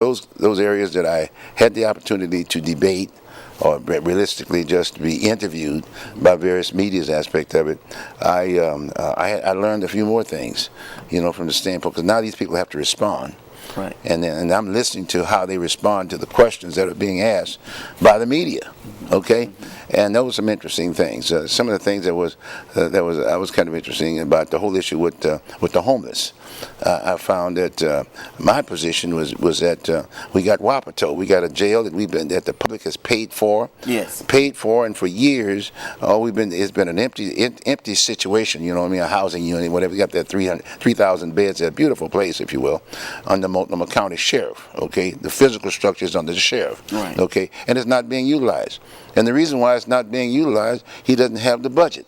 those areas that I had the opportunity to debate or realistically just be interviewed by various media's aspect of it, I learned a few more things, from the standpoint, because now these people have to respond. Right. And I'm listening to how they respond to the questions that are being asked by the media. Okay, and those were some interesting things. Some of the things that was kind of interesting about the whole issue with the homeless. I found that my position was that we got Wapato, we got a jail that the public has paid for. Yes. Paid for, and for years, it's been an empty situation. A housing unit, whatever. We got that 3,000 beds, a beautiful place, if you will, under Multnomah County Sheriff. Okay, the physical structure is under the sheriff. Right. Okay, and it's not being utilized. And the reason why it's not being utilized, he doesn't have the budget.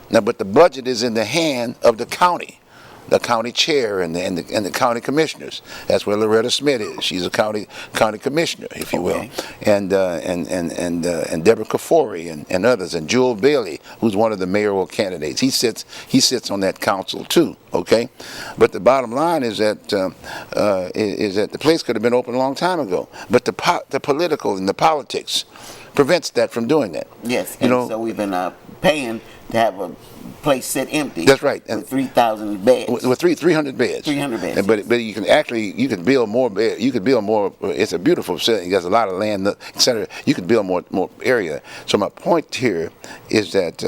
Now, but the budget is in the hand of the county chair and the county commissioners. That's where Loretta Smith is. She's a county commissioner, if you will. And Deborah Kafori and others, and Jewel Bailey, who's one of the mayoral candidates. He sits on that council too. Okay, but the bottom line is that the place could have been open a long time ago. But the political and the politics prevents that from doing that. Yes, so we've been paying to have a place sit empty. That's right. With 3,000 beds. With 300 beds. 300 beds. But you can build more beds. You could build more. It's a beautiful city. There's a lot of land, etc. You could build more area. So my point here is that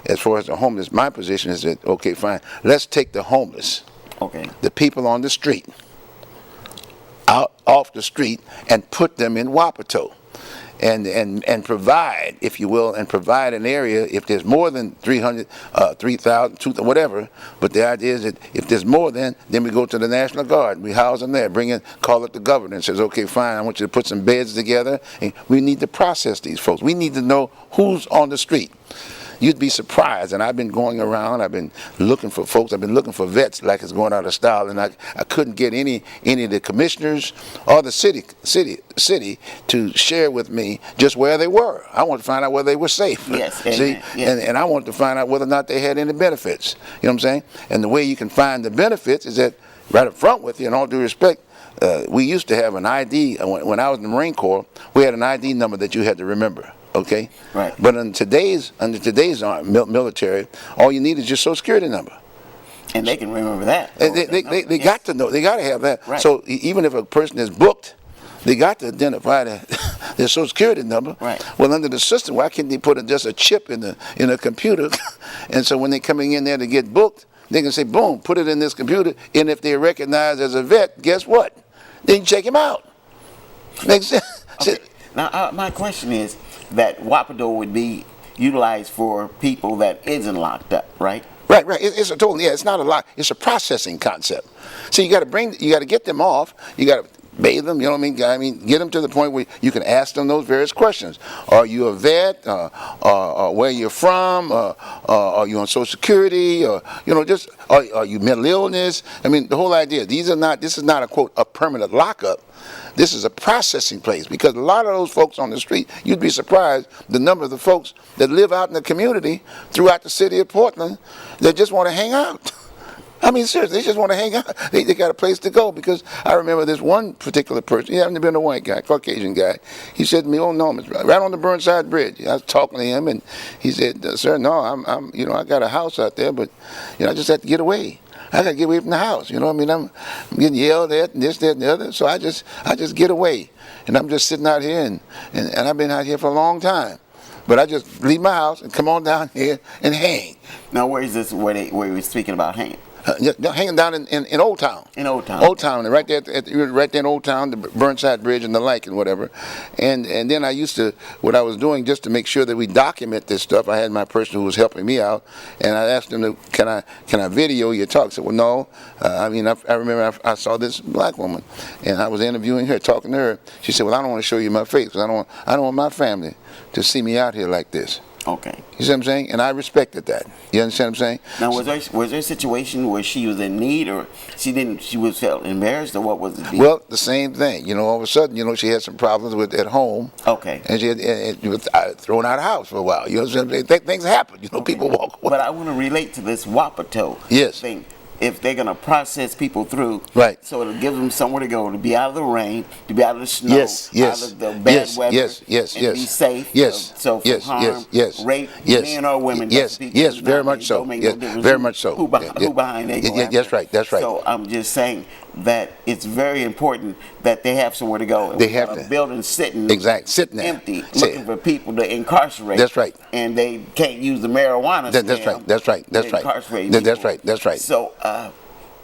as far as the homeless, my position is that, okay, fine, let's take the homeless, the people on the street, off the street, and put them in Wapato. And provide, if you will, provide an area. If there's more than 300, 3,000, 2,000, whatever, but the idea is that if there's more then we go to the National Guard. We house them there, call it the governor and says, okay, fine, I want you to put some beds together. And we need to process these folks. We need to know who's on the street. You'd be surprised, and I've been going around, I've been looking for folks, I've been looking for vets like it's going out of style, and I couldn't get any of the commissioners or the city to share with me just where they were. I wanted to find out whether they were safe. Yes. See? Yes. And I wanted to find out whether or not they had any benefits. You know what I'm saying? And the way you can find the benefits is that right up front with you, in all due respect, we used to have an ID. When I was in the Marine Corps, we had an ID number that you had to remember. Okay, right. But under today's military, all you need is your Social Security number, and they can remember that. They got to know. They got to have that. Right. So even if a person is booked, they got to identify their Social Security number. Right. Well, under the system, why can't they put just a chip in a computer, and so when they're coming in there to get booked, they can say, boom, put it in this computer, and if they're recognized as a vet, guess what? They can check him out. Makes sense. Okay. Now, my question is that Wapato would be utilized for people that isn't locked up, right? Right. It's a total. It's not a lot. It's a processing concept. So you got to get them off. You got to bathe them. You know what I mean? Get them to the point where you can ask them those various questions. Are you a vet? Where you're from? Are you on Social Security? Just are you mental illness? I mean, the whole idea. This is not a quote a permanent lockup. This is a processing place, because a lot of those folks on the street, you'd be surprised the number of the folks that live out in the community throughout the city of Portland that just want to hang out. I mean, seriously, they just want to hang out. They got a place to go, because I remember this one particular person. He happened to be a white guy, Caucasian guy. He said to me, "Oh no, right on the Burnside Bridge." I was talking to him, and he said, "Sir, no, I'm I got a house out there, but I just have to get away. I got to get away from the house. You know what I mean? I'm getting yelled at and this, that, and the other. So I just get away. And I'm just sitting out here, and I've been out here for a long time. But I just leave my house and come on down here and hang." Now, where is this, where you were speaking about hanging? Hanging down in Old Town. In Old Town. Old Town, right there, right there in Old Town, the Burnside Bridge and the like and whatever. And then I used to, what I was doing just to make sure that we document this stuff, I had my person who was helping me out, and I asked him, can I video your talk? I said, well, no. I remember I saw this black woman, and I was interviewing her, talking to her. She said, well, I don't want to show you my face, because I don't want my family to see me out here like this. Okay. You see what I'm saying? And I respected that. You understand what I'm saying? Now, was there a situation where she was in need, or she felt embarrassed, or what was it? Well, the same thing. All of a sudden, she had some problems at home. Okay. And she was thrown out of the house for a while. You know what I'm saying? Things happen. Okay. People walk away. But I want to relate to this Wapato yes. thing. if they're going to process people through, Right. so it'll give them somewhere to go, to be out of the rain, to be out of the snow, Yes, yes, out of the bad yes, weather, yes, yes, and yes, be safe. yes, So from yes, harm, yes, yes, rape, yes, men or women. yes, that's people yes, who very not- much so. Don't make Yes, no difference very who- much so. Who, who behind they go Yeah, that's after. right, that's right. So I'm just saying that it's very important that they have somewhere to go. They have a to. building sitting Sitting there. empty, Say- looking for people to incarcerate. That's right. And they can't use the marijuana. That's scam right, that's right, that's to right. incarcerate That's people. right, that's right. So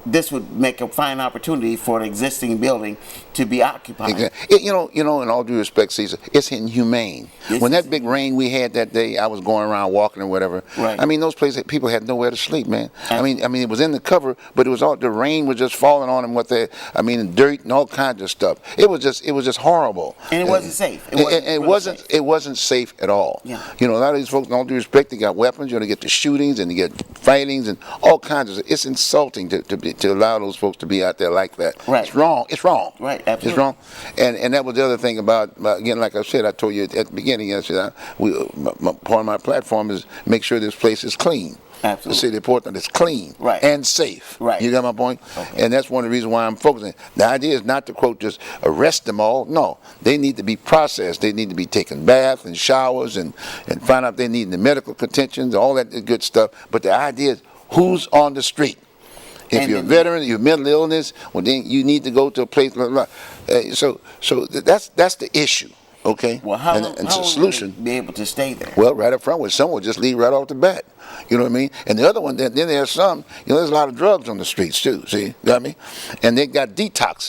this would make a fine opportunity for an existing building to be occupied. Exactly. You know, in all due respect, Cecil, it's inhumane. Yes, When it's that big rain we had that day, I was going around walking or whatever. Right. I mean, those places, people had nowhere to sleep, man. I mean, it was in the cover, but it was all the rain was just falling on them dirt and all kinds of stuff. It was just horrible. And it wasn't safe. It wasn't safe at all. Yeah. You know, a lot of these folks, in all due respect, they got weapons. You know, they get the shootings and they get fightings and all kinds of. It's insulting to allow those folks to be out there like that. Right. It's wrong. It's wrong. Right, absolutely. It's wrong. And that was the other thing about again, like I said, I told you at the beginning, I said, part of my platform is make sure this place is clean. Absolutely. The city of Portland is clean Right. and safe. Right. You got my point? Okay. And that's one of the reasons why I'm focusing. The idea is not to, quote, just arrest them all. No. They need to be processed. They need to be taken baths and showers and find out if they need the medical contentions, all that good stuff. But the idea is who's on the street. If And you're a then- veteran, you have mental illness, well then you need to go to a place, blah, blah, blah. So that's the issue, okay? Well, how and long the will solution, they be able to stay there? well, right up front with some will just leave right off the bat. You know what I mean? And the other one, then there's some, there's a lot of drugs on the streets too, see? You know what I mean? And they got detox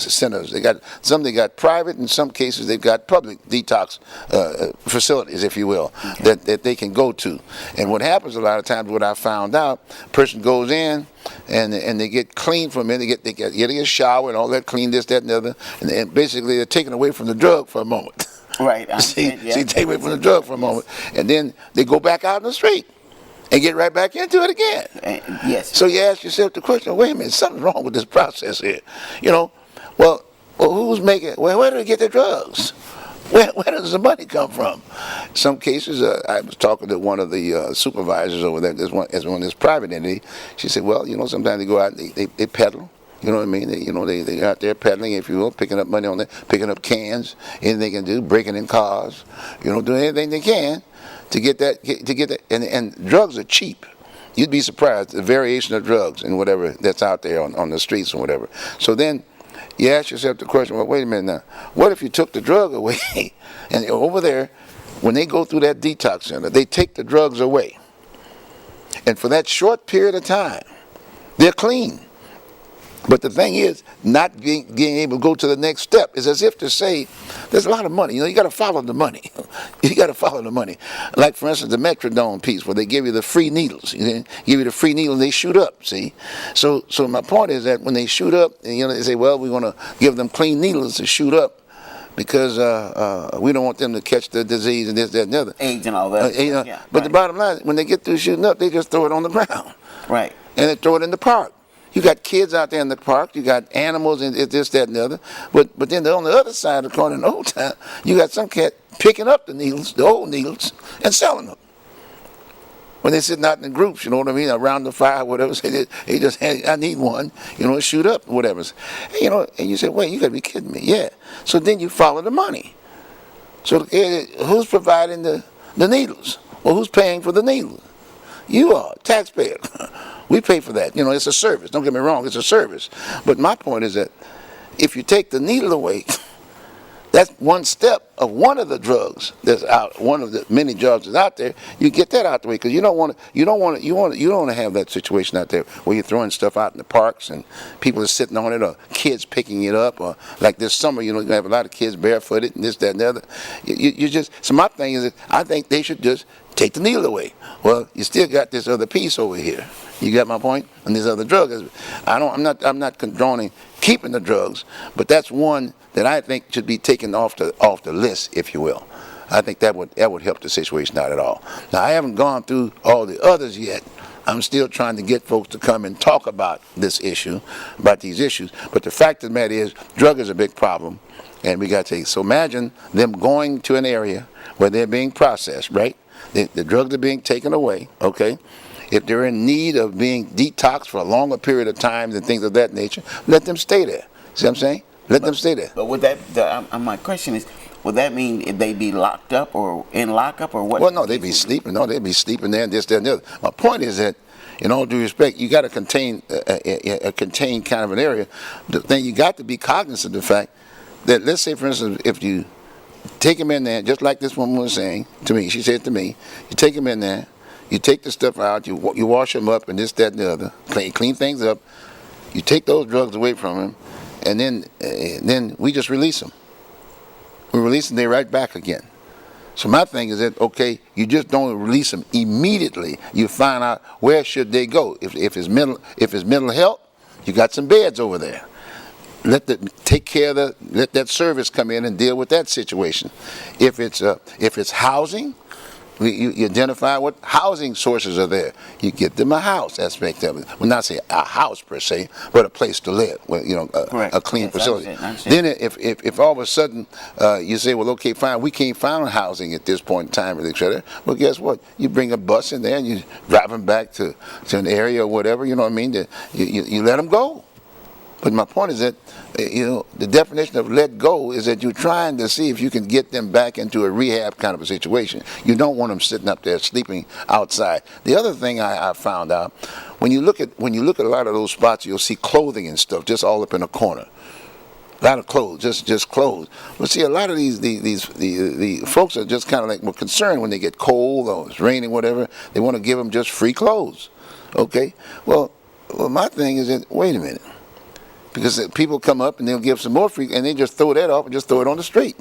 centers. They got private, in some cases they've got public detox facilities, if you will, Okay. that they can go to. And what happens a lot of times, what I found out, person goes in and they get clean from it. They get a shower and all that, clean this, that, and the other. And basically they're taken away from the drug for a moment. Right. See, take away from the drug for a moment. And then they go back out in the street and get right back into it again. Yes. So you ask yourself the question, wait a minute, something's wrong with this process here. Well, who's making, where do they get their drugs? Where does the money come from? Some cases, I was talking to one of the supervisors over there, as one of this private entity. She said, well, sometimes they go out and they peddle. You know what I mean? They're out there peddling, if you will, picking up money on that, picking up cans, anything they can do, breaking in cars, doing anything they can to get that. And drugs are cheap. You'd be surprised the variation of drugs and whatever that's out there on the streets and whatever. So then you ask yourself the question, well, wait a minute now. What if you took the drug away? And over there, when they go through that detox center, they take the drugs away. And for that short period of time, they're clean. But the thing is, not being able to go to the next step is as if to say, there's a lot of money. You got to follow the money. You got to follow the money. Like, for instance, the Metrodome piece where they give you the free needles. Give you the free needle and they shoot up, see? So my point is that when they shoot up, they say, well, we want to give them clean needles to shoot up because we don't want them to catch the disease and this, that, and the other. AIDS and all that. Yeah, but the bottom line, when they get through shooting up, they just throw it on the ground. Right. And they throw it in the park. You got kids out there in the park. You got animals and this, that, and the other. But then on the other side of the corner in the old town, you got some cat picking up the needles, the old needles, and selling them. When they're sitting out in groups, you know what I mean, around the fire, whatever. Say they just, hey, I need one, shoot up, whatever. And you say, wait, you got to be kidding me. Yeah. So then you follow the money. So who's providing the needles? Well, who's paying for the needles? You are, taxpayer. We pay for that. It's a service. Don't get me wrong, it's a service. But my point is that if you take the needle away, that's one step of one of the drugs that's out, one of the many drugs that's out there. You get that out the way because you don't want to have that situation out there where you're throwing stuff out in the parks and people are sitting on it or kids picking it up or like this summer, you have a lot of kids barefooted and this, that, and the other. So my thing is that I think they should just take the needle away. Well, you still got this other piece over here. You got my point? And these other drugs. I'm not condoning keeping the drugs, but that's one that I think should be taken off the list, if you will. I think that would help the situation out at all. Now, I haven't gone through all the others yet. I'm still trying to get folks to come and talk about this issue, about these issues. But the fact of the matter is, drug is a big problem, and we got to take. So imagine them going to an area where they're being processed, right? The drugs are being taken away, okay? If they're in need of being detoxed for a longer period of time and things of that nature, let them stay there. See what I'm saying? Let them stay there. But would my question is, would that mean if they be locked up or in lockup or what? Well, no, they'd be sleeping. No, they'd be sleeping there and this, that, and the other. My point is that, in all due respect, you got to contain a contained kind of an area. The thing you got to be cognizant of the fact that, let's say, for instance, if you take them in there, just like this woman was saying to me, she said to me, you take them in there, you take the stuff out, you wash them up and this, that, and the other, clean things up, you take those drugs away from them, and then we just release them. We release them, they're right back again. So my thing is that, okay, you just don't release them immediately. You find out where should they go. If it's mental health, you got some beds over there. Let that service come in and deal with that situation. If it's housing, you identify what housing sources are there. You get them a house aspect of it. Well, not say a house per se, but a place to live. Well, a clean facility. I understand. Then if all of a sudden you say, well, okay, fine, we can't find housing at this point in time, etc. Well, guess what? You bring a bus in there and you drive them back to an area or whatever. You know what I mean? You let them go. But my point is that, the definition of let go is that you're trying to see if you can get them back into a rehab kind of a situation. You don't want them sitting up there sleeping outside. The other thing I found out, when you look at a lot of those spots, you'll see clothing and stuff just all up in a corner. A lot of clothes, just clothes. Well, see, a lot of the folks are just kind of like more concerned when they get cold or it's raining, whatever. They want to give them just free clothes. Okay? Well, my thing is that, wait a minute. Because people come up and they'll give some more free, and they just throw that off and just throw it on the street.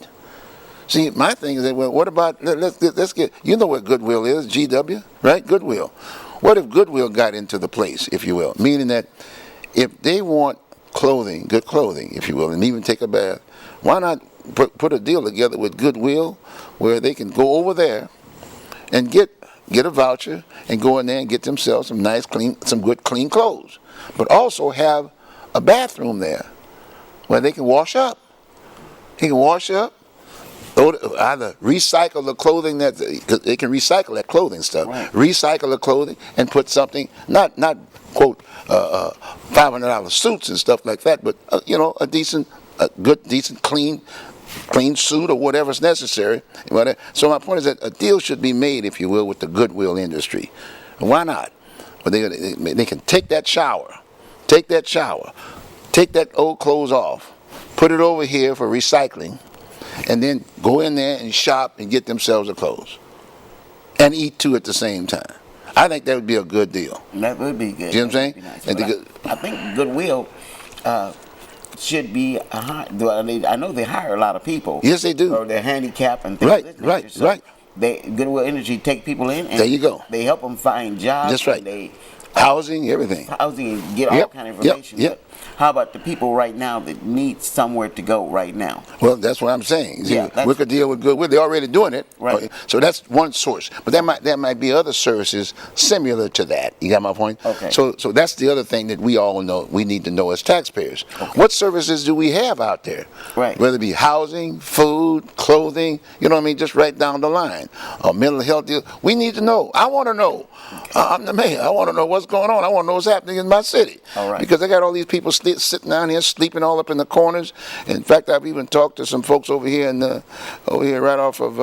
See, my thing is that, well, what about, let's get, you know what Goodwill is, GW, right? Goodwill. What if Goodwill got into the place, if you will? Meaning that if they want clothing, good clothing, if you will, and even take a bath, why not put a deal together with Goodwill where they can go over there and get a voucher and go in there and get themselves some nice, some good, clean clothes, but also have a bathroom there where they can wash up. He can wash up, either recycle the clothing cause they can recycle that clothing stuff. Right. Recycle the clothing and put something, not quote $500 suits and stuff like that, but a decent, clean suit or whatever's necessary. So my point is that a deal should be made, if you will, with the Goodwill industry. Why not? But they can take that shower. Take that old clothes off, put it over here for recycling, and then go in there and shop and get themselves a clothes. And eat too at the same time. I think that would be a good deal. That would be good. You know what I'm saying? Nice. I think Goodwill should be I know they hire a lot of people. Yes, they do. Or they're handicapped and things of that nature. Right. Goodwill Energy take people in. And there you go. They help them find jobs. That's right. They housing, everything. Housing, and get all kind of information. Yep. But how about the people right now that need somewhere to go right now? Well, that's what I'm saying. See, Yeah, we could deal with Goodwill. They're already doing it. Right. So that's one source. But there might be other services similar to that. You got my point? Okay. So that's the other thing that we all know, we need to know as taxpayers. Okay. What services do we have out there? Right. Whether it be housing, food, clothing, just right down the line. Or mental health deal. We need to know. I want to know. Okay. I'm the mayor. I want to know what's going on. I want to know what's happening in my city. All right. Because I got all these people sitting down here sleeping all up in the corners. In fact, I've even talked to some folks over here right off of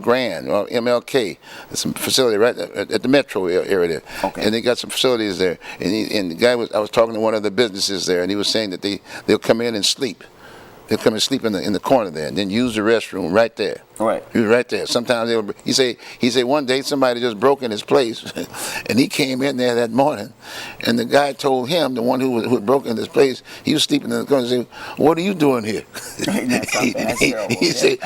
Grand, MLK, some facility right at the metro area there. Okay. And they got some facilities there. And the guy I was talking to one of the businesses there, and he was saying that they'll come in and sleep. They'll come and sleep in the corner there, and then use the restroom right there. Right. He was right there. Sometimes he say one day somebody just broke in his place, and he came in there that morning, and the guy told him, the one who had broken in his place, he was sleeping in the corner. He said, "What are you doing here?" He said,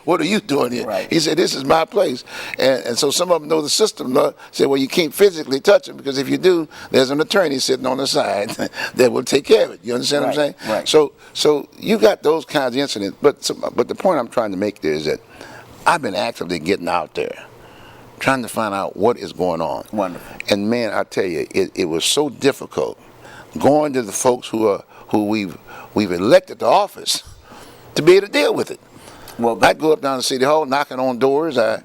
"What are you doing here?" Right. He said, "This is my place," and so some of them know the system. Say, "Well, you can't physically touch it because if you do, there's an attorney sitting on the side that will take care of it." You understand what I'm saying? Right. So you got those kinds of incidents, but the point I'm trying to make there is that I've been actively getting out there, trying to find out what is going on. Wonderful. And man, I tell you, it was so difficult going to the folks who we've elected to office to be able to deal with it. Well, I'd go up down to City Hall, knocking on doors. I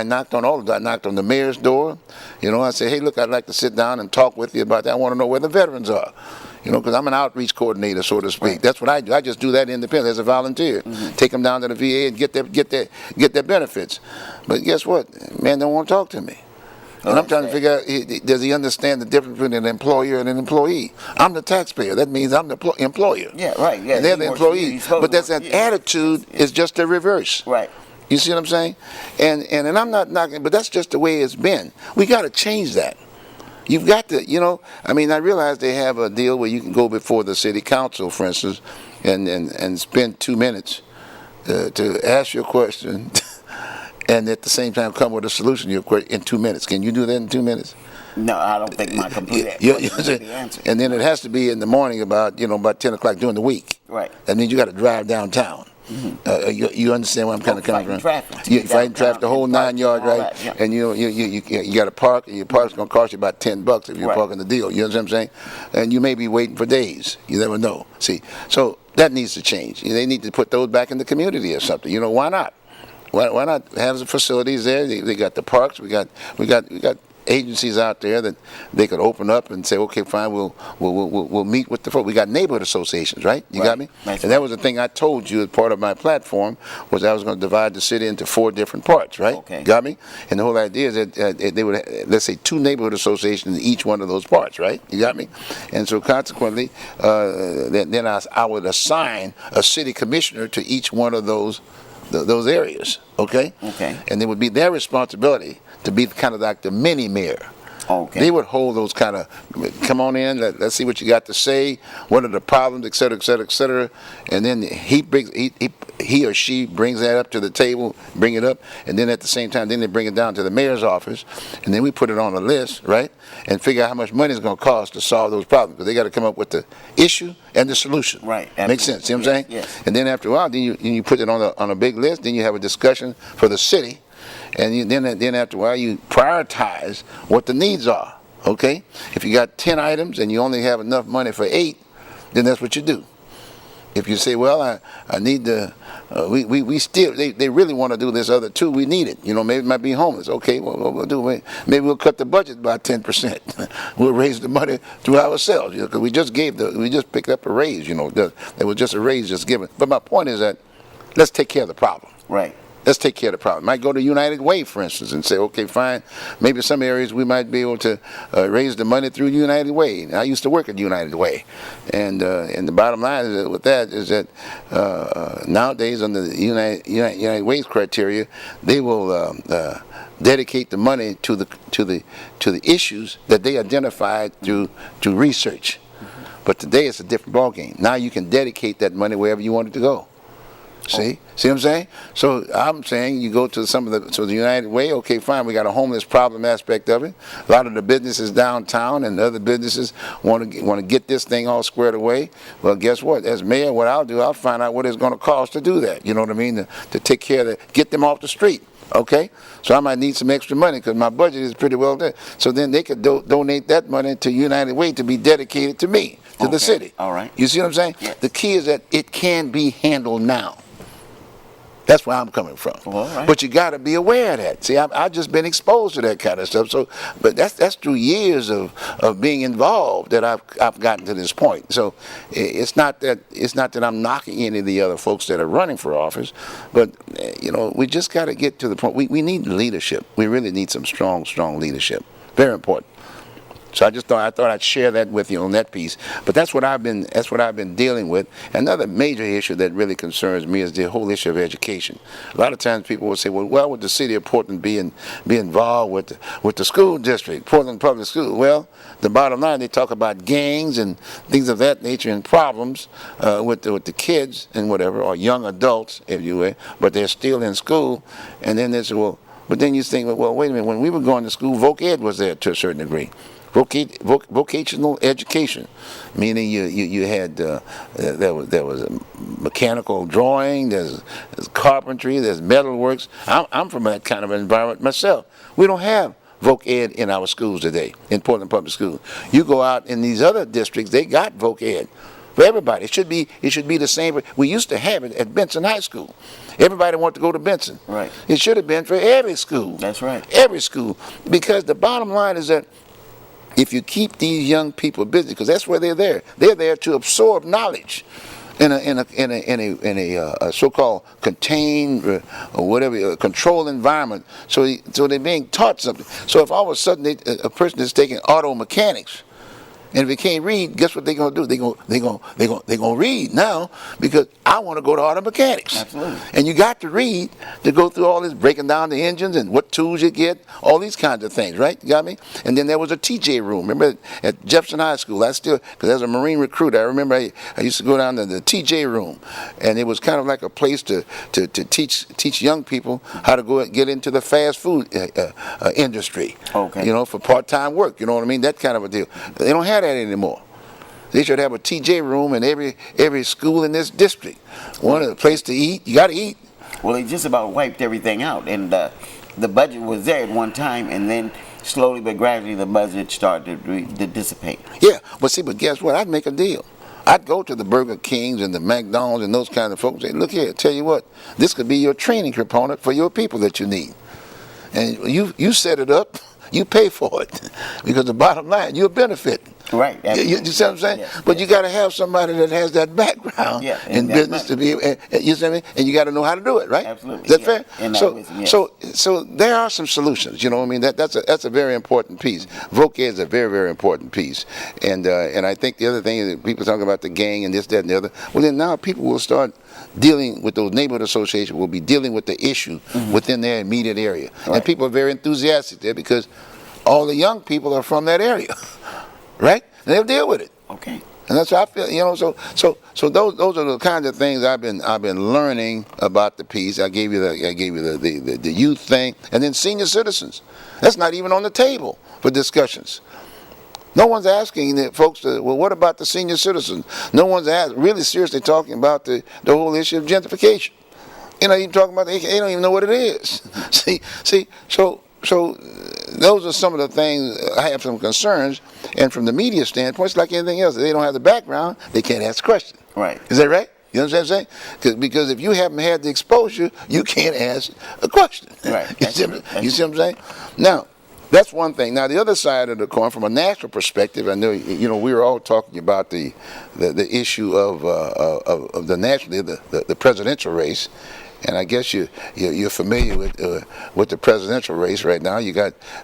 knocked on all of them. I knocked on the mayor's door. I said, hey, look, I'd like to sit down and talk with you about that. I want to know where the veterans are. Because I'm an outreach coordinator, so to speak. Right. That's what I do. I just do that independently as a volunteer. Take them down to the VA and get their benefits. But guess what? Man don't want to talk to me. And I'm trying to figure out, does he understand the difference between an employer and an employee? I'm the taxpayer. That means I'm the employer. Yeah, right. Yeah, and they're the employees. But that attitude is just the reverse. Right. You see what I'm saying? And I'm not knocking, but that's just the way it's been. We got to change that. You've got to, I realize they have a deal where you can go before the city council, for instance, and spend 2 minutes to ask your question and at the same time come with a solution to your question in 2 minutes. Can you do that in 2 minutes? No, I don't think my complete answer. And then it has to be in the morning about 10 o'clock during the week. Right. That means you got to drive downtown. You understand where I'm kind of coming from? You're fighting traffic the whole 9 yards, right? That, yeah. And you got to park, and your park's going to cost you about $10 if you're parking the deal. You know what I'm saying? And you may be waiting for days. You never know. See, so that needs to change. They need to put those back in the community or something. Why not? Why not have the facilities there? They got the parks. We got agencies out there that they could open up and say, okay, fine, we'll meet with the folks. We got neighborhood associations, right? You got me? That's and that was the thing I told you as part of my platform, was I was going to divide the city into 4 different parts, right? Okay. Got me? And the whole idea is that they would, let's say, 2 neighborhood associations in each one of those parts, right? You got me? And so consequently, then I would assign a city commissioner to each one of those areas, okay? Okay. And it would be their responsibility to be kind of like the mini mayor. Okay. They would hold those kind of, come on in, let's see what you got to say, what are the problems, et cetera, et cetera, et cetera. And then he or she brings that up to the table, bring it up, and then at the same time, then they bring it down to the mayor's office, and then we put it on a list, right? And figure out how much money it's going to cost to solve those problems, because they got to come up with the issue and the solution. Right. Makes sense, see what I'm saying? Yes. And then after a while, then you put it on a big list, then you have a discussion for the city. And then after a while, you prioritize what the needs are, okay? If you got 10 items and you only have enough money for 8, then that's what you do. If you say, well, I need to, we still, they really want to do this other 2, we need it. Maybe it might be homeless. Okay, well, what we'll do, maybe we'll cut the budget by 10%. We'll raise the money through ourselves, because we just picked up a raise, there was just a raise just given. But my point is that let's take care of the problem. Right. Let's take care of the problem. Might go to United Way, for instance, and say, okay, fine, maybe some areas we might be able to raise the money through United Way. I used to work at United Way. And the bottom line with that is that nowadays under the United Way's criteria, they will dedicate the money to the issues that they identified through research. But today it's a different ballgame. Now you can dedicate that money wherever you want it to go. See what I'm saying? So I'm saying you go to the United Way, okay, fine, we got a homeless problem aspect of it. A lot of the businesses downtown and other businesses want to get this thing all squared away. Well, guess what? As mayor, what I'll do, I'll find out what it's going to cost to do that. You know what I mean? To take care of get them off the street. Okay? So I might need some extra money because my budget is pretty well there. So then they could donate that money to United Way to be dedicated to me, to the city. All right. You see what I'm saying? Yes. The key is that it can be handled now. That's where I'm coming from. Well, right. But you got to be aware of that. See, I've just been exposed to that kind of stuff. So, but that's through years of being involved that I've gotten to this point. So it's not that I'm knocking any of the other folks that are running for office, but we just got to get to the point. We need leadership. We really need some strong leadership. Very important. So I thought I'd share that with you on that piece. But that's what I've been dealing with. Another major issue that really concerns me is the whole issue of education. A lot of times people will say, well, would the city of Portland be involved with the school district, Portland Public School? Well, the bottom line, they talk about gangs and things of that nature and problems with the kids and whatever, or young adults, if you will, but they're still in school. And then they say, but then you think, well, wait a minute, when we were going to school, Voc Ed was there to a certain degree. Vocational education, meaning you had there was a mechanical drawing, there's carpentry, there's metalworks. I'm from that kind of environment myself. We don't have Voc Ed in our schools today, in Portland Public Schools. You go out in these other districts, they got Voc Ed. for everybody. It should be the same. We used to have it at Benson High School. Everybody wanted to go to Benson. Right. It should have been for every school. That's right. Every school. Because the bottom line is that if you keep these young people busy, because that's where they're there to absorb knowledge in a so-called contained or whatever controlled environment. So they're being taught something. So if all of a sudden a person is taking auto mechanics, and if they can't read, guess what they're gonna do? They're gonna read now, because I want to go to auto mechanics. Absolutely. And you got to read to go through all this, breaking down the engines and what tools you get, all these kinds of things, right? You got me? And then there was a TJ room. Remember at Jefferson High School? I still, because as a Marine recruit, I remember I used to go down to the TJ room, and it was kind of like a place to teach young people how to go get into the fast food industry. Okay. You know, for part-time work. You know what I mean? That kind of a deal. They don't have that anymore. They should have a TJ room in every school in this district. One a place to eat. You got to eat. Well, they just about wiped everything out, and the budget was there at one time, and then slowly but gradually the budget started to dissipate. Yeah, but guess what? I'd make a deal. I'd go to the Burger Kings and the McDonald's and those kind of folks and say, look here, tell you what, this could be your training component for your people that you need. And you set it up. You pay for it, because the bottom line, you'll benefit. Right. You see what I'm saying? Yes, but yes. you got to have somebody that has that background in business to be. You see what I mean? And you got to know how to do it, right? Absolutely. Is that fair? And so there are some solutions. You know what I mean? That's a very important piece. Voc is a very, very important piece. And I think the other thing is that people talk about the gang and this, that, and the other. Well, then now people will start dealing with those neighborhood associations. Will be dealing with the issue within their immediate area, Right. and people are very enthusiastic there because all the young people are from that area, right? And they'll deal with it. Okay. And that's what I feel. You know, so those are the kinds of things I've been learning about the piece. I gave you the youth thing, and then senior citizens. That's not even on the table for discussions. No one's asking the folks well, what about the senior citizens? No one's really seriously talking about the whole issue of gentrification. You know, even talking about they don't even know what it is. See, so those are some of the things. I have some concerns, and from the media standpoint, it's like anything else. If they don't have the background, they can't ask questions. Right. Is that right? You know what I'm saying? Because if you haven't had the exposure, you can't ask a question. Right. You see what I'm saying? Now, that's one thing. Now, the other side of the coin, from a national perspective, I know we were all talking about the issue of the national, the presidential race. And I guess you're familiar with the presidential race right now.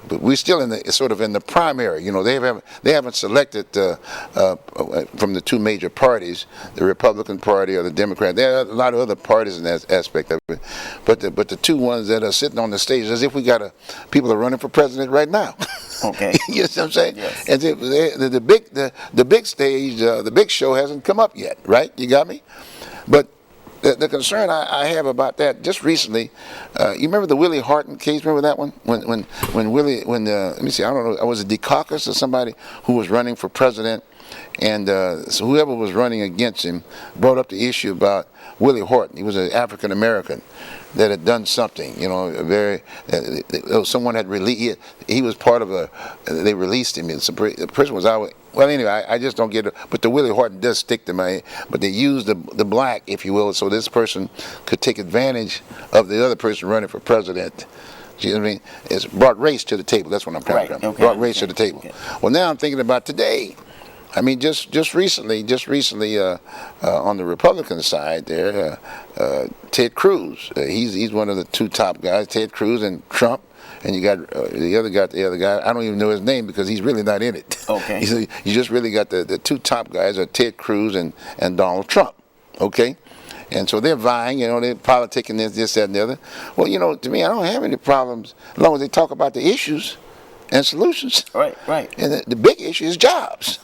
But we're still in the primary. You know, they haven't selected from the two major parties, the Republican Party or the Democrat. There are a lot of other parties in that aspect of it. But the two ones that are sitting on the stage, as if we got people are running for president right now. Okay. You know what I'm saying? Yes. As if the big stage, the big show hasn't come up yet, right? You got me? But the concern I have about that, just recently, you remember the Willie Horton case? Remember that one? When Willie, let me see, I don't know, was it Dukakis or somebody who was running for president, and so whoever was running against him brought up the issue about Willie Horton. He was an African American that had done something, you know, someone had released. He was part of they released him. The person was out. Well, anyway, I just don't get it. But the Willie Horton does stick to my. But they used the black, if you will, so this person could take advantage of the other person running for president. You know what I mean? It's brought race to the table. That's what I'm trying to do. Okay. Brought race to the table. Okay. Well, now I'm thinking about today. I mean, just recently, on the Republican side there, Ted Cruz. He's one of the two top guys, Ted Cruz and Trump. And you got the other guy. I don't even know his name because he's really not in it. Okay. You just really got the two top guys are Ted Cruz and Donald Trump. Okay. And so they're vying, you know, they're politicking this, that, and the other. Well, you know, to me, I don't have any problems as long as they talk about the issues and solutions. Right. And the big issue is jobs.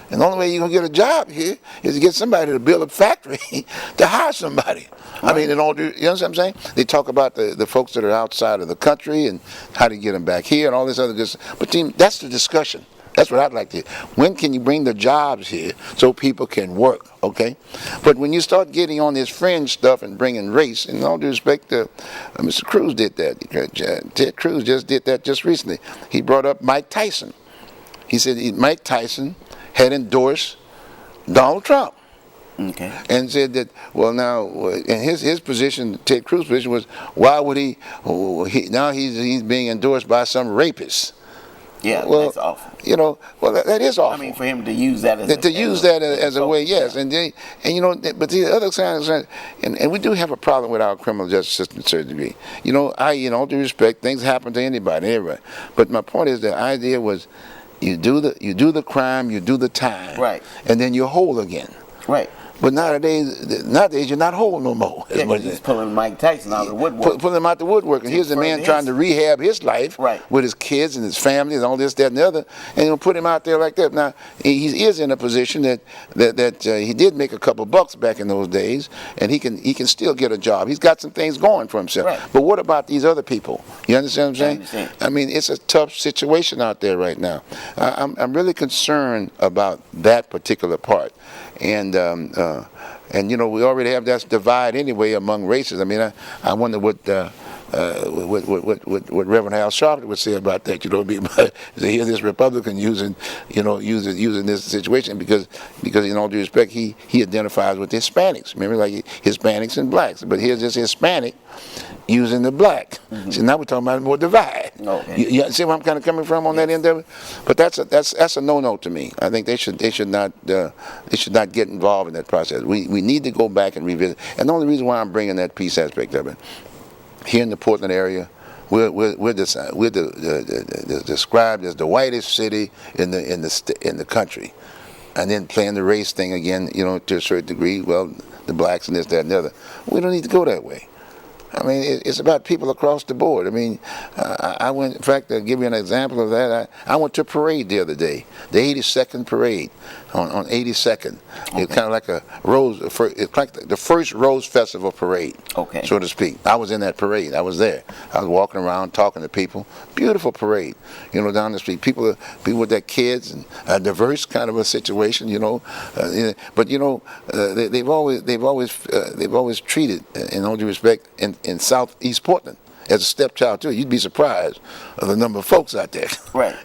And the only way you're going to get a job here is to get somebody to build a factory to hire somebody. Right. I mean, you know what I'm saying? They talk about the folks that are outside of the country and how to get them back here and all this other good stuff. But that's the discussion. That's what I'd like to hear. When can you bring the jobs here so people can work, okay? But when you start getting on this fringe stuff and bringing race, and all due respect, Mr. Cruz did that. Ted Cruz just did that just recently. He brought up Mike Tyson. He said Mike Tyson had endorsed Donald Trump. Okay. And said that, well, now, and his position, Ted Cruz's position was, why would now he's being endorsed by some rapist. Yeah, Well, that's awful. Well, that is awful. I mean, for him to use that as a way, yes. Yeah. And but the other side, and we do have a problem with our criminal justice system to a certain degree. In all due respect, things happen to anybody, everybody. But my point is, the idea was, you do the crime, you do the time, right, and then you're whole again. Right. But nowadays you're not whole no more. Yeah, he's pulling Mike Tyson out of the woodwork. Pulling him out the woodwork. And here's a man trying to rehab his life with his kids and his family and all this, that, and the other, and put him out there like that. Now, he is in a position that he did make a couple bucks back in those days, and he can still get a job. He's got some things going for himself. Right. But what about these other people? You understand what I'm saying? I understand. I mean, it's a tough situation out there right now. I'm really concerned about that particular part. And we already have that divide anyway among races. I mean, I wonder what Reverend Hal Sharpton would say about that. To hear this Republican using this situation because in all due respect, he identifies with Hispanics. Remember, like Hispanics and blacks. But here's this Hispanic using the black. Mm-hmm. So now we're talking about more divide. Okay. You see where I'm kind of coming from on that end of it? But that's a no-no to me. I think they should not get involved in that process. We need to go back and revisit. And the only reason why I'm bringing that peace aspect of it, here in the Portland area, we're described as the whitest city in the country, and then playing the race thing again, to a certain degree. Well, the blacks and this, that, and the other. We don't need to go that way. I mean, it's about people across the board. I mean, I went, in fact, to give you an example of that, I went to a parade the other day, the 82nd parade on 82nd. Okay. It's kind of like it's like the first Rose Festival parade, so to speak. I was in that parade. I was there. I was walking around talking to people. Beautiful parade, down the street. People with their kids, and a diverse kind of a situation, But they've always treated, in all due respect, in Southeast Portland as a stepchild too. You'd be surprised of the number of folks out there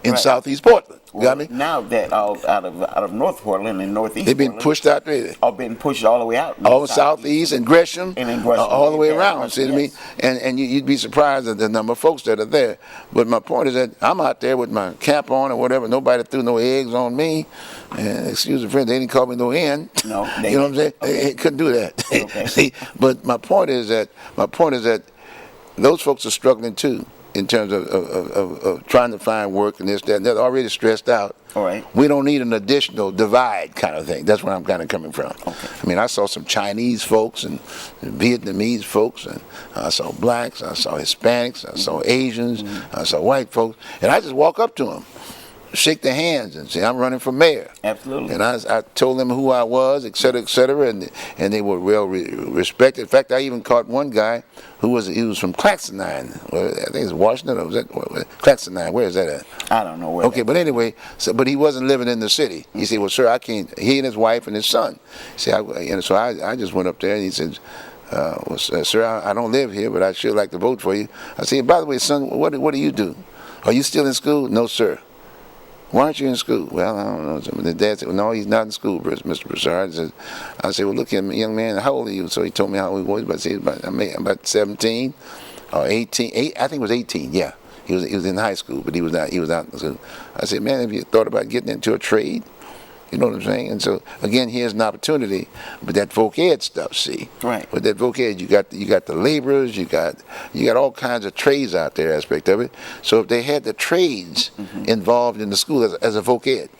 in Southeast Portland. You got me? Now that out of North Portland and Northeast, they've been pushed out there. All been pushed all the way out. All Southeast and Gresham, all the way around. See what I mean? And you'd be surprised at the number of folks that are there. But my point is that I'm out there with my cap on or whatever. Nobody threw no eggs on me. And excuse the French, they didn't call me no hen. No, you know what I'm saying? They couldn't do that. Okay. See, but my point is that those folks are struggling too, in terms of trying to find work and this, that, and they're already stressed out. All right. We don't need an additional divide kind of thing. That's where I'm kind of coming from. Okay. I mean, I saw some Chinese folks and Vietnamese folks, and I saw blacks, I saw Hispanics, I saw Asians, I saw white folks, and I just walk up to them, shake their hands and say, I'm running for mayor. Absolutely. And I told them who I was, etc., and they were well respected. In fact, I even caught one guy he was from Claxonine. I think it's Washington, or was that Claxonine? Where is that at? I don't know where. Okay, but anyway, but he wasn't living in the city. He said, well, sir, I can't, he and his wife and his son. So I just went up there and he said, well, sir, I don't live here, but I'd sure like to vote for you. I said, by the way, son, what do you do? Are you still in school? No, sir. Why aren't you in school? Well, I don't know. The dad said, well, no, he's not in school, Mr. Broussard. I said, well, look here, young man, how old are you? So he told me how old he was, but I'm about 17 or 18. I think it was 18, yeah. He was in high school, but he was out in school. I said, man, have you thought about getting into a trade? You know what I'm saying? And so, again, here's an opportunity, but that voc ed stuff, see? Right. With that voc ed, you got the laborers, you got all kinds of trades out there aspect of it. So if they had the trades involved in the school as a voc ed,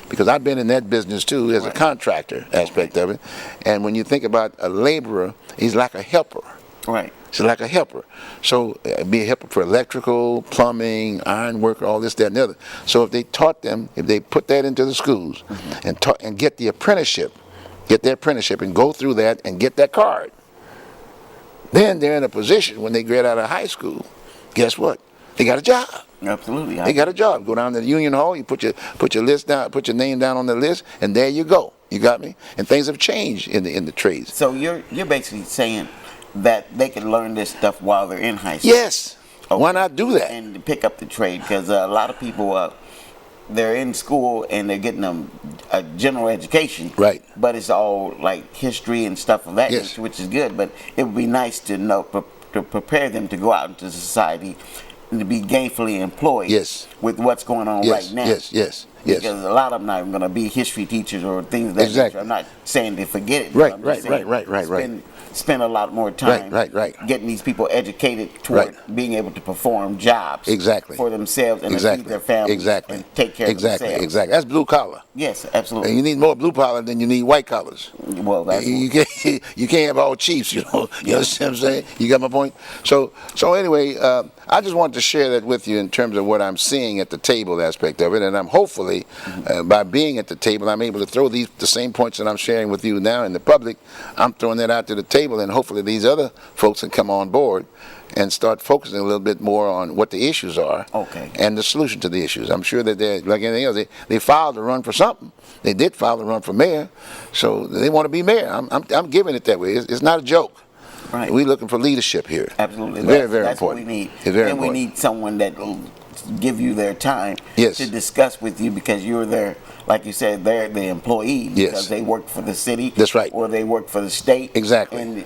because I've been in that business too as a contractor aspect of it, and when you think about a laborer, he's like a helper. Right. So like a helper. So be a helper for electrical, plumbing, iron worker, all this, that, and the other. So if they taught them, if they put that into the schools and get their apprenticeship and go through that and get that card, then they're in a position when they get out of high school, guess what? They got a job. Absolutely. They got a job. Go down to the union hall, you put your list down, put your name down on the list, and there you go. You got me? And things have changed in the trades. So you're basically saying that they can learn this stuff while they're in high school. Yes. Okay. Why not do that? And pick up the trade, because a lot of people they're in school and they're getting a general education, Right. But it's all like history and stuff of that Yes. nature, which is good. But it would be nice to know to prepare them to go out into society and to be gainfully employed. Yes. With what's going on Yes, right now. yes, yes, yes. Because a lot of them are not going to be history teachers or things of that Exactly. nature. I'm not saying to forget it. Right, but I'm just right, saying spend a lot more time Right. getting these people educated toward being able to perform jobs Exactly. for themselves and to feed their families and take care of themselves. Exactly. That's blue collar. Yes, absolutely. And you need more blue collar than you need white collars. Well, that's You can't have all chiefs, you know. You understand what I'm saying? You got my point? So anyway, I just wanted to share that with you in terms of what I'm seeing at the table aspect of it, and I'm hopefully, by being at the table, I'm able to throw the same points that I'm sharing with you now in the public. I'm throwing that out to the table, and hopefully these other folks can come on board and start focusing a little bit more on what the issues are and the solution to the issues. I'm sure that they're, like anything else, they filed to run for something. They did file to run for mayor, so they want to be mayor. I'm giving it that way. It's not a joke. right. We're looking for leadership here. Absolutely. Very, very that's important. What we need. It's very and important. we need someone that will give you their time Yes. to discuss with you because you're their, like you said, they're the employee because Yes. they work for the city. That's right. Or they work for the state. Exactly.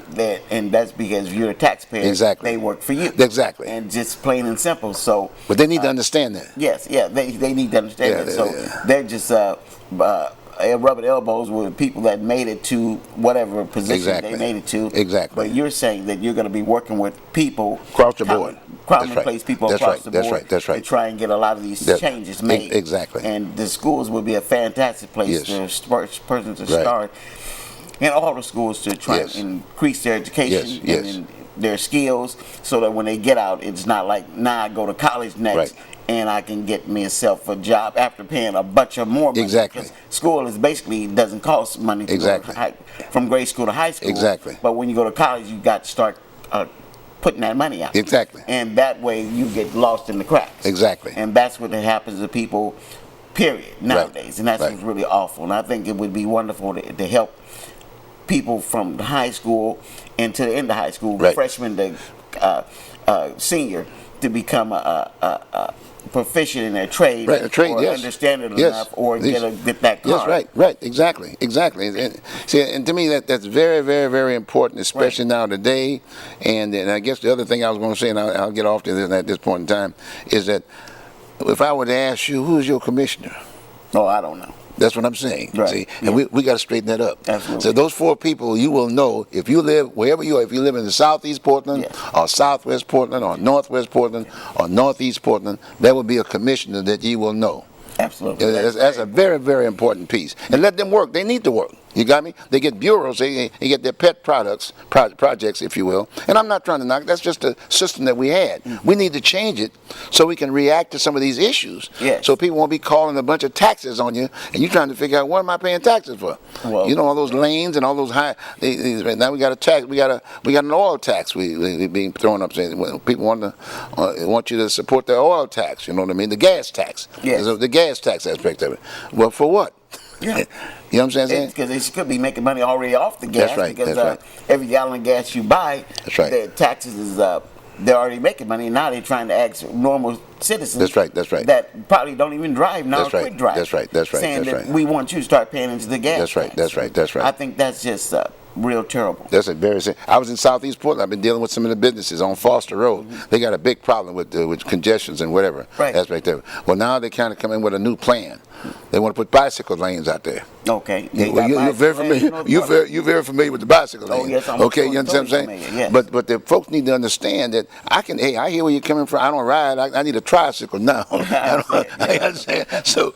And that's because you're a taxpayer. Exactly. They work for you. Exactly. And just plain and simple. So. But they need to understand that. Yes. Yeah. They need to understand that. So they're just rubbing elbows with people that made it to whatever position they made it to. Exactly. But you're saying that you're going to be working with people Across the board. commonplace people across the board That's right. to try and get a lot of these changes made. Exactly. And the schools would be a fantastic place to person to start. And all the schools to try and increase their education and their skills so that when they get out, it's not like, I go to college next and I can get myself a job after paying a bunch of more money. Exactly. Because school is basically doesn't cost money to go from grade school to high school. Exactly. But when you go to college, you got to start putting that money out. Exactly. And that way you get lost in the cracks. Exactly. And that's what happens to people, period, nowadays. And that's what's really awful. And I think it would be wonderful to help people from high school and to the end of high school, freshman to senior, to become a proficient in their trade, or understand it enough, or get that card. Yes, right, exactly. And, see, and to me that's very, very, very important, especially now today. And I guess the other thing I was going to say, and I'll get off to this at this point in time, is that if I were to ask you, who's your commissioner? Oh, I don't know. That's what I'm saying. Right. See, and we got to straighten that up. Absolutely. So those 4 people, you will know if you live wherever you are. If you live in the Southeast Portland, or Southwest Portland, or Northwest Portland, or Northeast Portland, there will be a commissioner that you will know. Absolutely. That's a very, very important piece. And let them work. They need to work. You got me? They get bureaus. They get their pet projects, if you will. And I'm not trying to knock. That's just a system that we had. Mm-hmm. We need to change it so we can react to some of these issues. Yes. So people won't be calling a bunch of taxes on you, and you're trying to figure out what am I paying taxes for? Well, you know, all those lanes and all those high. Now we got a tax. We got an oil tax. We being thrown up saying people want you to support the oil tax. You know what I mean? The gas tax. Yes. The gas tax aspect of it. Well, for what? Yeah. You know what I'm saying? Because they could be making money already off the gas. That's right. Because every gallon of gas you buy, the taxes is they're already making money. Now they're trying to ask normal citizens. That's right. That probably don't even drive now. Quit drive. That's right. Saying that we want you to start paying into the gas. That's right. I think that's just real terrible. That's a very. I was in Southeast Portland. I've been dealing with some of the businesses on Foster Road. Mm-hmm. They got a big problem with congestions and whatever. That's right there. Well, now they kind of come in with a new plan. They want to put bicycle lanes out there. Okay. You're very familiar. You're very familiar with the bicycle lane. Oh yes, okay, you understand what I'm saying? Yes. But the folks need to understand that I hear where you're coming from. I don't ride. I need a tricycle now. I understand. So,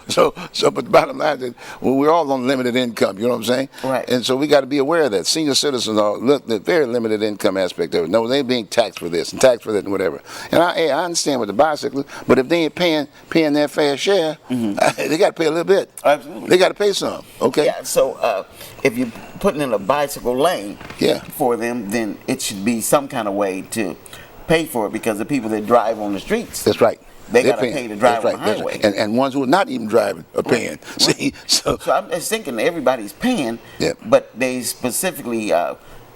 but the bottom line is, we're all on limited income. You know what I'm saying? Right. And so we got to be aware of that. Senior citizens are the very limited income aspect of it. No, they're being taxed for this and taxed for that and whatever. And I understand with the bicycle, but if they ain't paying their fair share, they got to pay a little bit. Absolutely. They got to pay some. Okay. Yeah. So if you're putting in a bicycle lane for them, then it should be some kind of way to pay for it, because the people that drive on the streets. That's right. They got to pay to drive on the highway. And ones who are not even driving are paying. See, so I'm just thinking everybody's paying, but they specifically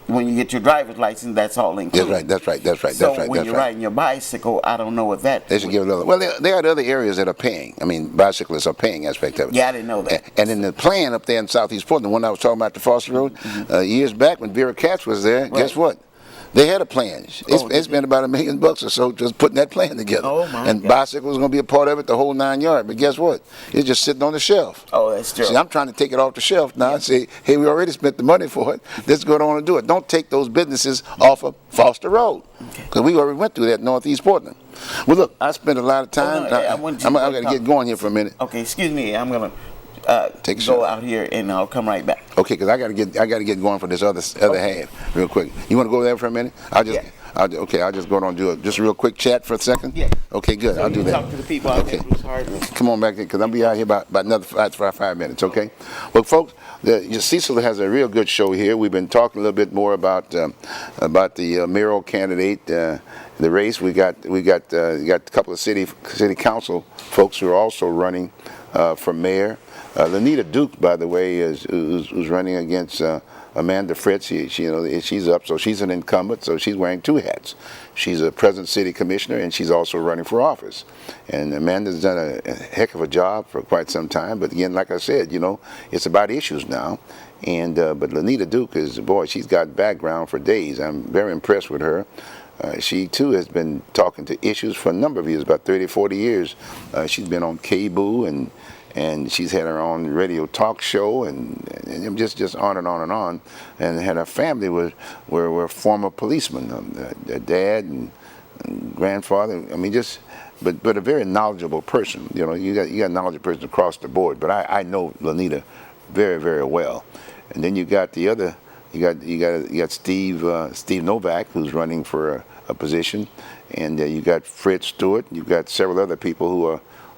when you get your driver's license, that's all included. That's right. So when you're riding your bicycle, I don't know what that. They should give another. Well, there are other areas that are paying. I mean, bicyclists are paying aspect of it. Yeah, I didn't know that. And in the plan up there in Southeast Portland, the one I was talking about, the Foster Road, years back when Vera Katz was there, guess what? They had a plan. It's been about $1 million or so just putting that plan together. Oh my and God. bicycles going to be a part of it, the whole 9 yards. But guess what? It's just sitting on the shelf. Oh, that's true. See, I'm trying to take it off the shelf now and say, hey, we already spent the money for it. Let's go on and do it. Don't take those businesses off of Foster Road, because we already went through that in Northeast Portland. Well, look, I spent a lot of time. I'm got to get going here for a minute. Okay, excuse me. I'm gonna Take a go shot. out here and I'll come right back. Okay, because I got to get going for this other half real quick. You want to go there for a minute? I'll just go on and do it. Just a real quick chat for a second. Yeah. Okay, good. So I'll do you that. talk to the people out there, Bruce Harden. Come on back there, because I'll be out here about another 5 minutes. Okay. Well, folks, Cecil has a real good show here. We've been talking a little bit more about the mayoral candidate, the race. We got a couple of city council folks who are also running for mayor. Lanita Duke, by the way, who's running against Amanda Fritz. She's up, so she's an incumbent, so she's wearing two hats. She's a present city commissioner, and she's also running for office. And Amanda's done a heck of a job for quite some time. But again, like I said, it's about issues now. And but Lanita Duke she's got background for days. I'm very impressed with her. She too has been talking to issues for a number of years, about 30, 40 years. She's been on cable and she's had her own radio talk show and just on and on and on. And had her family were former policemen, their dad and grandfather. I mean, but a very knowledgeable person. You got a knowledgeable person across the board. But I know Lanita very, very well. And then you got the other. You got Steve Novak, who's running for a position, and you got Fred Stewart. You've got several other people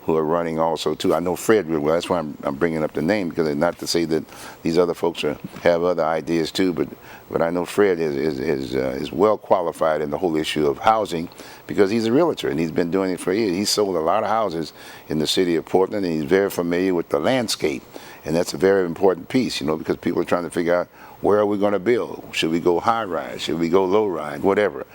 who are running also too. I know Fred real well. That's why I'm bringing up the name, because not to say that these other folks have other ideas too, but I know Fred is well qualified in the whole issue of housing, because he's a realtor and he's been doing it for years. He's sold a lot of houses in the city of Portland, and he's very familiar with the landscape, and that's a very important piece, because people are trying to figure out, where are we going to build? Should we go high rise? Should we go low rise? Whatever.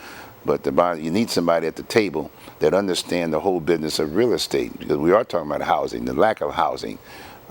But you need somebody at the table that understands the whole business of real estate, because we are talking about housing, the lack of housing.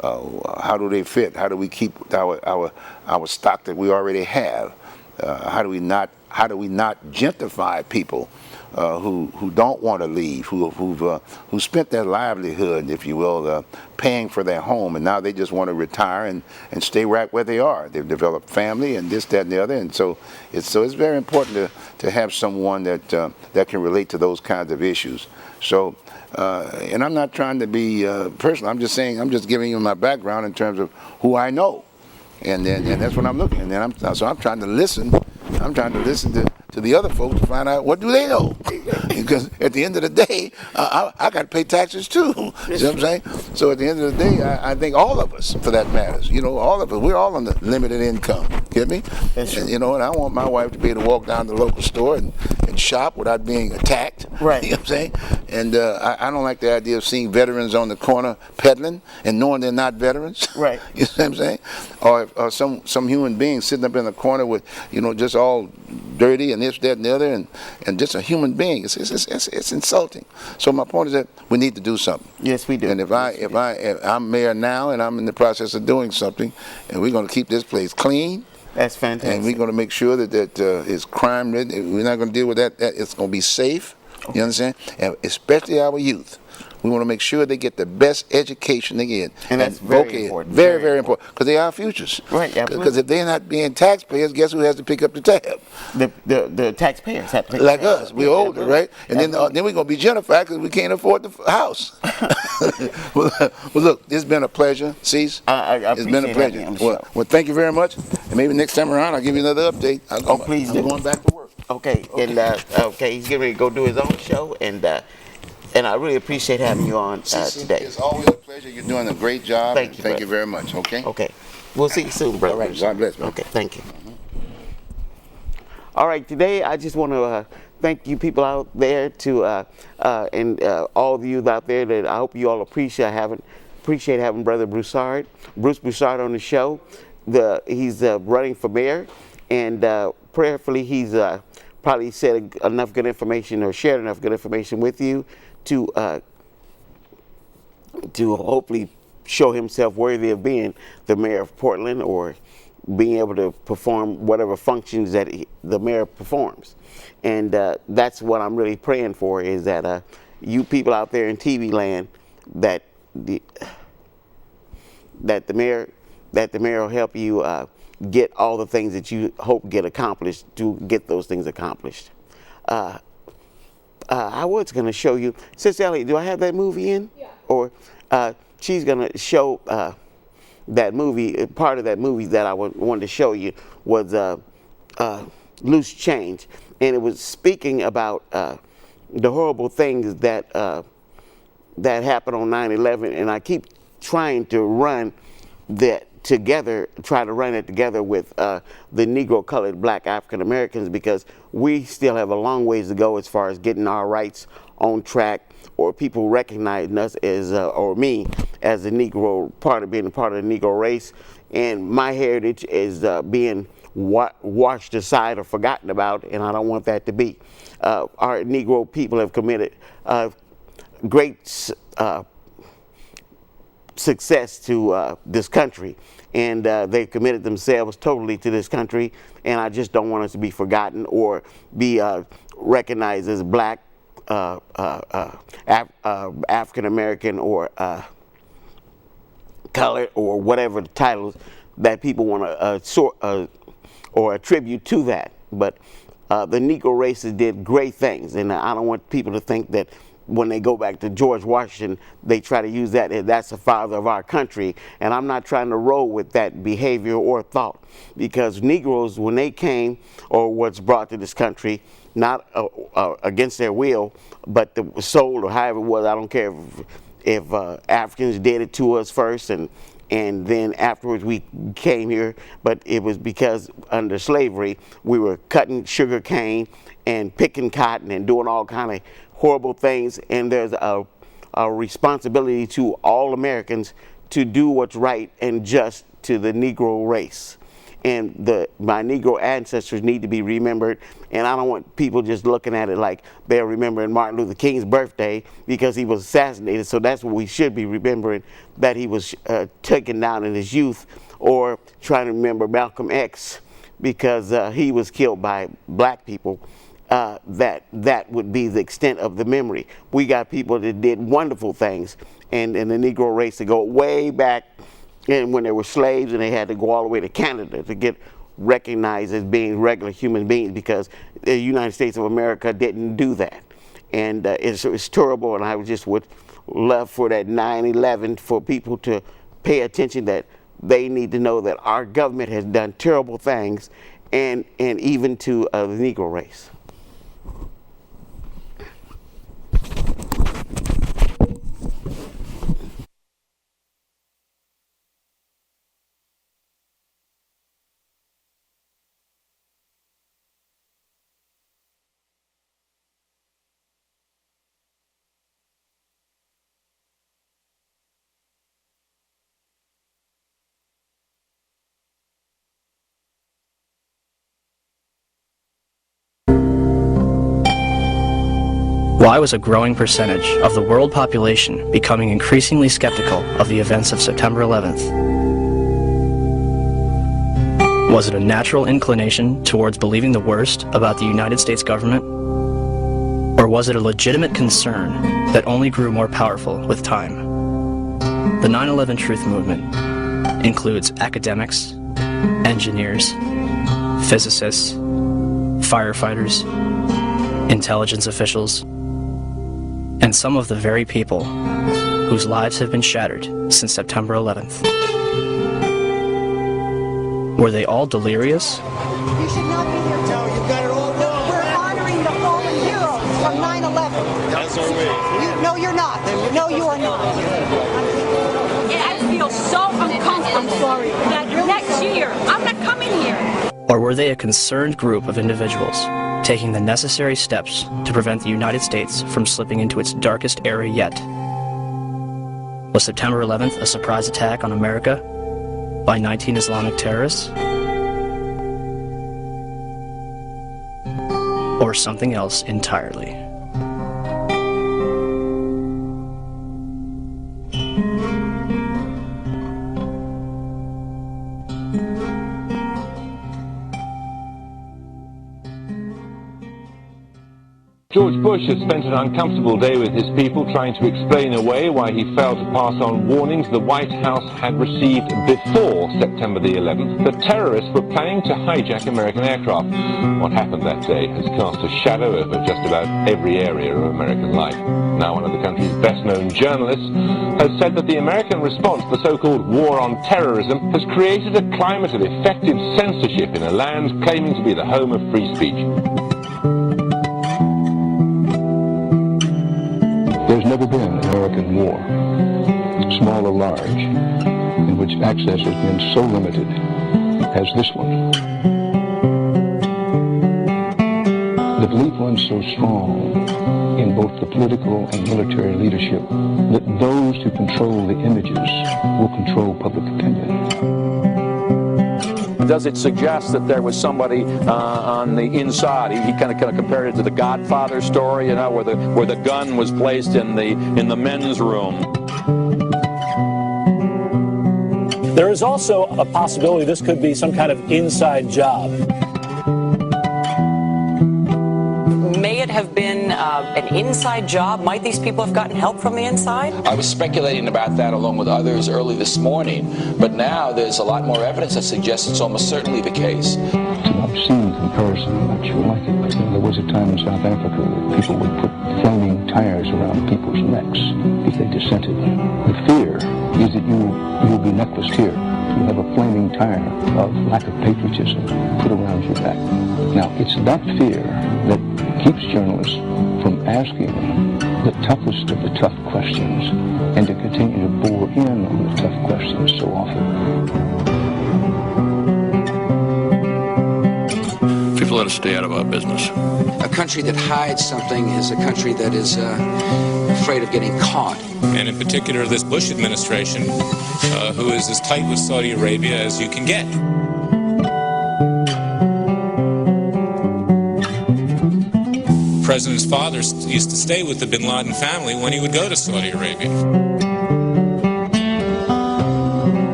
How do they fit? How do we keep our stock that we already have? How do we not gentrify people who don't want to leave, who spent their livelihood, if you will, paying for their home, and now they just want to retire and stay right where they are. They've developed family and this, that, and the other, and so it's very important to have someone that can relate to those kinds of issues. So, and I'm not trying to be personal. I'm just saying, I'm just giving you my background in terms of who I know. And that's what I'm looking at. And I'm trying to listen. I'm trying to listen to the other folks to find out what do they know. Because at the end of the day, I got to pay taxes too. You know what I'm saying? So at the end of the day, I think all of us, for that matters, all of us, we're all on the limited income. Get me? And, and I want my wife to be able to walk down to the local store and shop without being attacked. Right. You know what I'm saying? And I don't like the idea of seeing veterans on the corner peddling and knowing they're not veterans. Right. You know what I'm saying? Or some human being sitting up in the corner with, just all dirty and this, that, and the other, and just a human being. It's insulting. So my point is that we need to do something. Yes, we do. And if I'm mayor now and I'm in the process of doing something, and we're going to keep this place clean. That's fantastic. And we're going to make sure that it's crime ridden. We're not going to deal with that. It's going to be safe. You understand? And especially our youth. We want to make sure they get the best education they get. And that's very important. Very, very important. Because they are our futures. Right, absolutely. Because if they're not being taxpayers, guess who has to pick up the tab? The taxpayers have to pick like up the tab. us. We're older, right? And then we're going to be gentrified because we can't afford the house. Well, look, it's been a pleasure, Cecil. It's been a pleasure. Well, thank you very much. And maybe next time around, I'll give you another update. Please do. I'm going back to work. Okay. And he's getting ready to go do his own show, and I really appreciate having you on today. It's always a pleasure. You're doing a great job. Thank you very much. Okay. Okay. We'll see you soon, brother. All right. God bless, man. Okay. Thank you. All right. Today, I just want to thank you people out there and all of you out there that I hope you all appreciate having Brother Bruce Broussard on the show. He's running for mayor. and prayerfully he's probably said enough good information or shared enough good information with you to hopefully show himself worthy of being the mayor of Portland, or being able to perform whatever functions that the mayor performs. And that's what I'm really praying for, is that you people out there in TV land, that the mayor will help you get all the things that you hope get accomplished, to get those things accomplished. I was going to show you, Sister Elliott, do I have that movie in? Yeah. Or she's going to show that movie. Part of that movie that I wanted to show you was Loose Change, and it was speaking about the horrible things that happened on 9/11, and I keep trying to run that together, try to run it together with the Negro, colored, black African Americans, because we still have a long ways to go as far as getting our rights on track, or people recognizing us as, or me as a Negro, being a part of the Negro race. And my heritage is being washed aside or forgotten about, and I don't want that to be. Our Negro people have committed great success to this country, and they committed themselves totally to this country, and I just don't want us to be forgotten or be recognized as black, African American, or colored, or whatever the titles that people want to or attribute to that. But the Negro races did great things, and I don't want people to think that when they go back to George Washington, they try to use that as that's the father of our country. And I'm not trying to roll with that behavior or thought, because Negroes, when they came or was brought to this country, not against their will, but sold, or however it was, I don't care if Africans did it to us first, and then afterwards we came here, but it was because under slavery we were cutting sugar cane and picking cotton and doing all kind of horrible things, and there's a responsibility to all Americans to do what's right and just to the Negro race. And my Negro ancestors need to be remembered, and I don't want people just looking at it like they're remembering Martin Luther King's birthday because he was assassinated. So that's what we should be remembering, that he was taken down in his youth, or trying to remember Malcolm X because he was killed by black people. That would be the extent of the memory. We got people that did wonderful things, and the Negro race to go way back, and when they were slaves and they had to go all the way to Canada to get recognized as being regular human beings, because the United States of America didn't do that. And it's terrible, and I just would love for that 9/11 for people to pay attention, that they need to know that our government has done terrible things, and even to the Negro race. Why was a growing percentage of the world population becoming increasingly skeptical of the events of September 11th? Was it a natural inclination towards believing the worst about the United States government? Or was it a legitimate concern that only grew more powerful with time? The 9/11 Truth Movement includes academics, engineers, physicists, firefighters, intelligence officials, and some of the very people whose lives have been shattered since September 11th. Were they all delirious? You should not be here. No, you've got it all wrong. We're honoring the fallen heroes from 9/11. That's our way. No, you're not. No, you are not. I feel so uncomfortable. I'm sorry. That next year, I'm not coming here. Or were they a concerned group of individuals taking the necessary steps to prevent the United States from slipping into its darkest era yet? Was September 11th a surprise attack on America by 19 Islamic terrorists? or something else entirely. George Bush has spent an uncomfortable day with his people trying to explain away why he failed to pass on warnings the White House had received before September the 11th that terrorists were planning to hijack American aircraft. What happened that day has cast a shadow over just about every area of American life. Now one of the country's best-known journalists has said that the American response to the so-called war on terrorism has created a climate of effective censorship in a land claiming to be the home of free speech. There's never been an American war, small or large, in which access has been so limited as this one. The belief runs so strong in both the political and military leadership that those who control the images will control public opinion. Does it suggest that there was somebody on the inside? He kind of compared it to the Godfather story, you know, where the gun was placed in the men's room. There is also a possibility this could be some kind of inside job. May it have been an inside job? Might these people have gotten help from the inside? I was speculating about that along with others early this morning, but now there's a lot more evidence that suggests it's almost certainly the case. It's an obscene comparison, I'm not sure like it, but there was a time in South Africa that people would put flaming tires around people's necks if they dissented. The fear is that you will be necklaced here. You have a flaming tire of lack of patriotism put around your neck. Now, it's that fear that keeps journalists from asking the toughest of the tough questions and to continue to bore in on the tough questions so often. People let us stay out of our business. A country that hides something is a country that is afraid of getting caught. And in particular, this Bush administration, who is as tight with Saudi Arabia as you can get. The president's father used to stay with the bin Laden family when he would go to Saudi Arabia.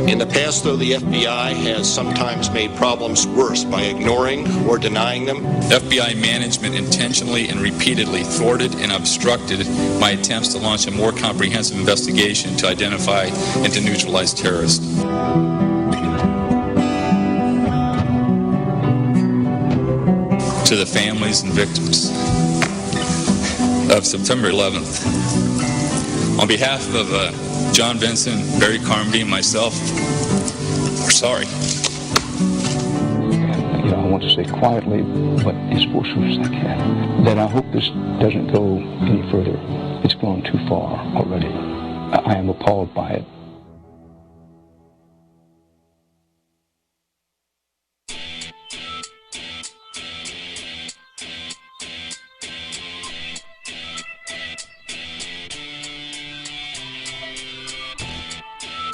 In the past, though, the F.B.I. has sometimes made problems worse by ignoring or denying them. FBI management intentionally and repeatedly thwarted and obstructed my attempts to launch a more comprehensive investigation to identify and to neutralize terrorists. To the families and victims of September 11th, on behalf of John Benson, Barry Carmody, and myself, we're sorry. And, I want to say quietly, but as forcefully as I can, that I hope this doesn't go any further. It's gone too far already. I am appalled by it.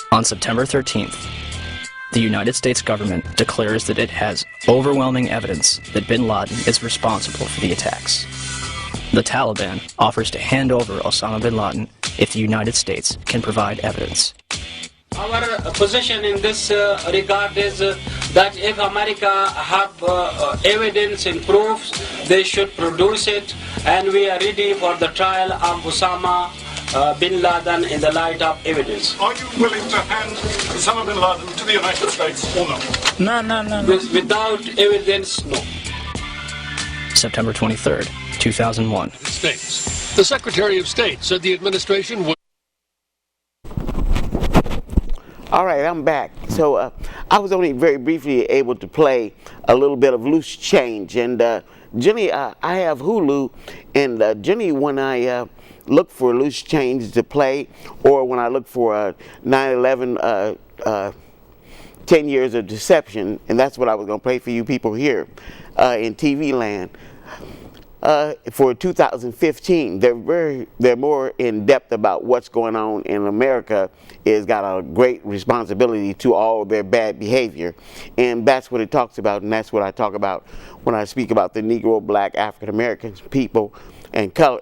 On September 13th, the United States government declares that it has overwhelming evidence that bin Laden is responsible for the attacks. The Taliban offers to hand over Osama bin Laden if the United States can provide evidence. Our position in this regard is that if America have evidence and proofs, they should produce it, and we are ready for the trial of Osama bin Laden in the light of evidence. Are you willing to hand Osama bin Laden to the United States or no? No. Without evidence, no. September 23rd, 2001. States. The Secretary of State said the administration would... All right, I'm back. So I was only very briefly able to play a little bit of Loose Change. And Jenny, I have Hulu, and Jenny, when I look for Loose Change to play, or when I look for 9/11 10 Years of Deception, and that's what I was going to play for you people here in TV land. for 2015, they're more in depth about what's going on in America. Is got a great responsibility to all their bad behavior, and that's what it talks about, and that's what I talk about when I speak about the Negro, Black, African Americans, people, and color.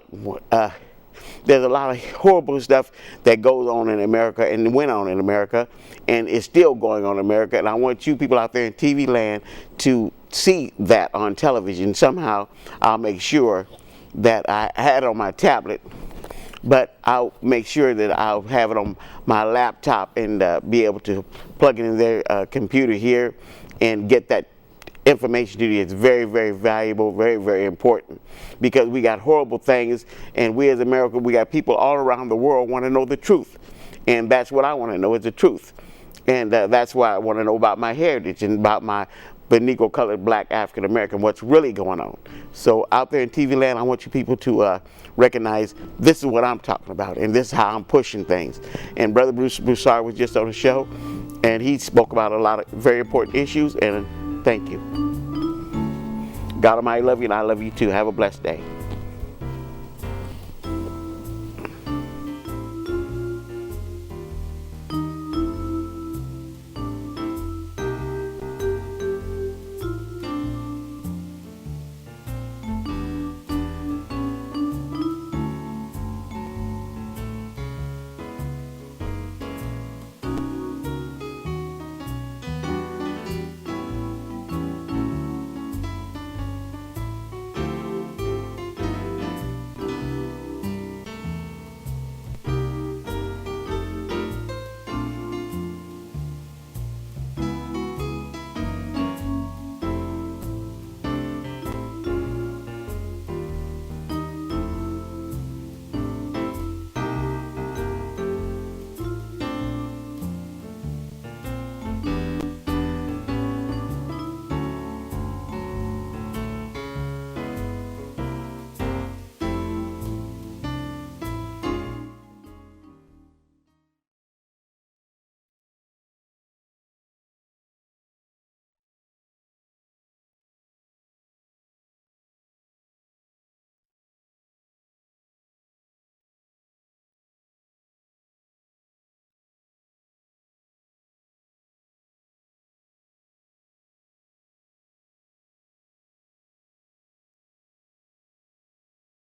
There's a lot of horrible stuff that goes on in America and went on in America and is still going on in America, and I want you people out there in TV land to see that on television. Somehow I'll make sure that I had it on my tablet, but I'll make sure that I'll have it on my laptop and be able to plug it in their computer here and get that information to you. It's very, very valuable, very, very important, because we got horrible things, and we as America, we got people all around the world want to know the truth, and that's what I want to know, is the truth. And that's why I want to know about my heritage and about the Negro, colored, Black, African American, what's really going on. So out there in TV land, I want you people to recognize this is what I'm talking about, and this is how I'm pushing things. And Brother Bruce Broussard was just on the show, and he spoke about a lot of very important issues, and thank you. God Almighty love you, and I love you too. Have a blessed day.